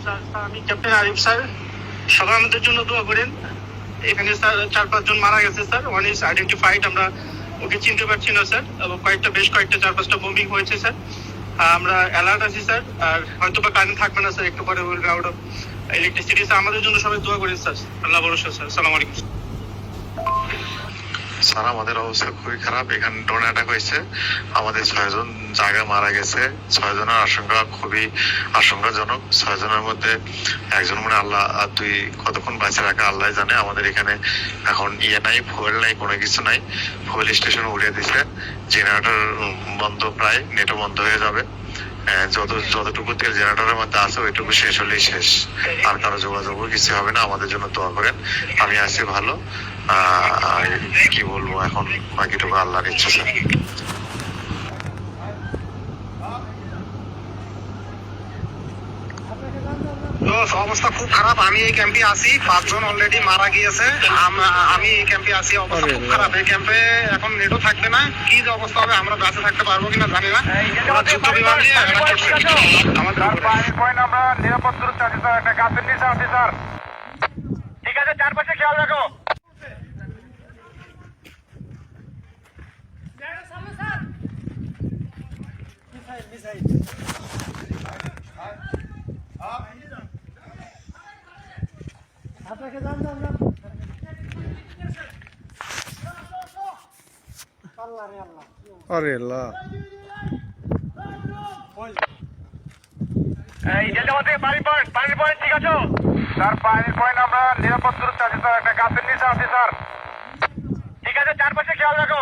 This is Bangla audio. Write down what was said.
আমি ক্যাপ্টেন আরিফ স্যার, সবাই আমাদের জন্য দোয়া করেন। এখানে স্যার 4-5 জন মারা গেছে স্যার, ওয়ান ইজ আইডেন্টিফাইড, আমরা ওকে চিনতে পারছি না স্যার, এবং বেশ কয়েকটা 4-5টা মুভিং হয়েছে স্যার। আমরা অ্যালার্ট আছি স্যার, আর হয়তো বা কারেন্ট থাকবে না স্যার, একটু পরে will be out of electricity. আমাদের জন্য সবাই দোয়া করেন স্যার, আল্লাহ ভরসা স্যার। আসসালামু আলাইকুম স্যার। আমাদের অবস্থা খুবই খারাপ, এখানে ড্রোন অ্যাটাক হয়েছে, আমাদের 6 জন জায়গায় মারা গেছে। 6 জনের আশঙ্কা খুবই আশঙ্কাজনক। 6 জনের মধ্যে একজন মনে আল্লাহ, আর 2 কতক্ষণ বাঁচে রাখা আল্লাহ জানে। আমাদের এখানে এখন নাই, ফুয়েল নাই, কোনো কিছু নাই। ফুয়েল স্টেশন উড়িয়ে দিছে, জেনারেটর বন্ধ, প্রায় নেটও বন্ধ হয়ে যাবে। যতটুকু তেল জেনারেটরের মধ্যে আছে ওইটুকু শেষ হলেই শেষ, আর কারো যোগাযোগও কিছু হবে না। আমাদের জন্য দোয়া করেন। আমি আছি ভালো, কি বলবো এখন, বাকিটুকু আল্লাহর ইচ্ছা স্যার। অবস্থা খুব খারাপ। আমি এই ক্যাম্পে আছি, 5 জন অলরেডি মারা গিয়েছে। আমি এই ক্যাম্পে আছি, অবস্থা খুব খারাপ। এই ক্যাম্পে এখন নেটও থাকবে না, কি যে অবস্থা হবে, আমরা বেঁচে থাকতে পারবো কিনা জানি না। যুদ্ধ বিমান নিয়ে আমরা নিরাপদ দূরত্বে আছি স্যার, একটা গাছের নিচে আছি স্যার। ঠিক আছে, চারপাশে খেয়াল রাখো। আরে আল্লাহ, এই যেতে পানির পয়েন্ট ঠিক আছে স্যার। পানির পয়েন্ট আমরা নিরাপদ দূরত্বে আছি স্যার, একটা গাছের নিচে আছি স্যার। ঠিক আছে, চারপাশে খেয়াল রাখো।